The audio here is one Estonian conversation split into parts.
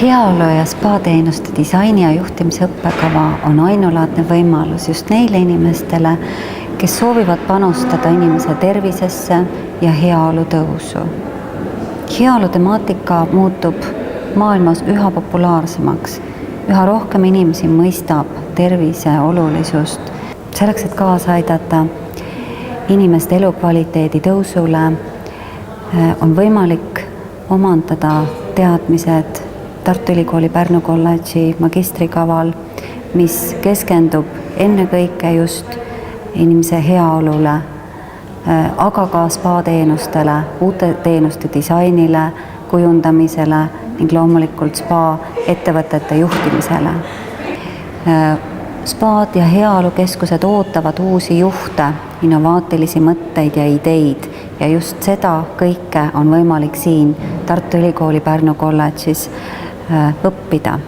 Heaolu ja spa-teenuste disaini ja juhtimise õppekava on ainulaadne võimalus just neile inimestele, kes soovivad panustada inimese tervisesse ja heaolu tõusu. Heaolu temaatika muutub maailmas üha populaarsemaks. Üha rohkem inimesi mõistab tervise olulisust. Selleks, et kaasa aidata inimeste elukvaliteedi tõusule, on võimalik omandada teadmised Tartu Ülikooli Pärnu kolledži magistrikaval, mis keskendub ennekõike just inimese heaolule, aga ka spa-teenustele, uute teenuste disainile, kujundamisele ning loomulikult spa-ettevõtete juhtimisele. Spaad ja heaolukeskused ootavad uusi juhte, innovaatilisi mõtteid ja ideid ja just seda kõike on võimalik siin Tartu Ülikooli Pärnu kolledžis õppida.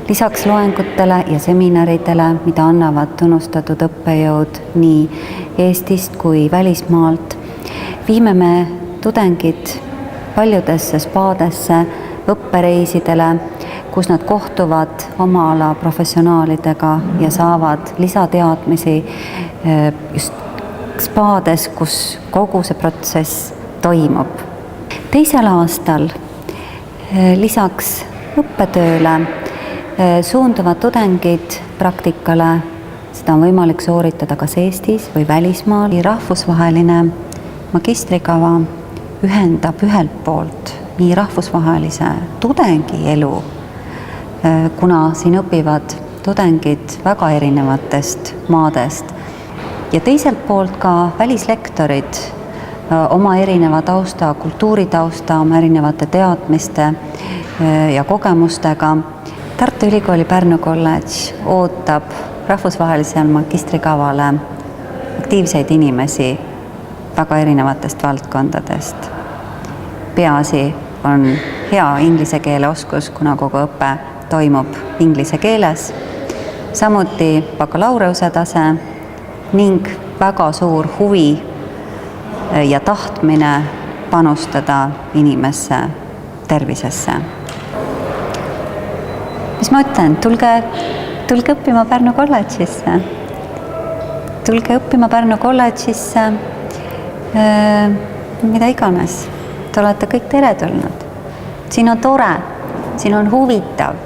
Lisaks loengutele ja seminaridele, mida annavad tunnustatud õppejõud nii Eestist kui välismaalt, viime me tudengid paljudesse spaadesse, õppereisidele, kus nad kohtuvad oma ala professionaalidega ja saavad lisateadmisi just spaades, kus kogu see protsess toimub. Teisel aastal lisaks õppetööle suunduvad tudengid praktikale, seda on võimalik sooritada kas Eestis või välismaal. Rahvusvaheline magistrikava ühendab ühelt poolt nii rahvusvahelise tudengielu, kuna siin õpivad tudengid väga erinevatest maadest, ja teiselt poolt ka välislektorid oma erineva tausta, kultuuritausta, oma erinevate teadmiste ja kogemustega. Tartu Ülikooli Pärnu kolledž ootab rahvusvahelisel magistrikavale aktiivseid inimesi väga erinevatest valdkondadest. Peaasi on hea inglise keele oskus, kuna kogu õpe toimub inglise keeles, samuti bakalaureuse tase ning väga suur huvi ja tahtmine panustada inimesse tervisesse. Mis ma ütlen? Tulge õppima Pärnu kolledžisse. Tulge õppima Pärnu kolledžisse, mida iganes. Te olete kõik teretulnud. Siin on tore, siin on huvitav.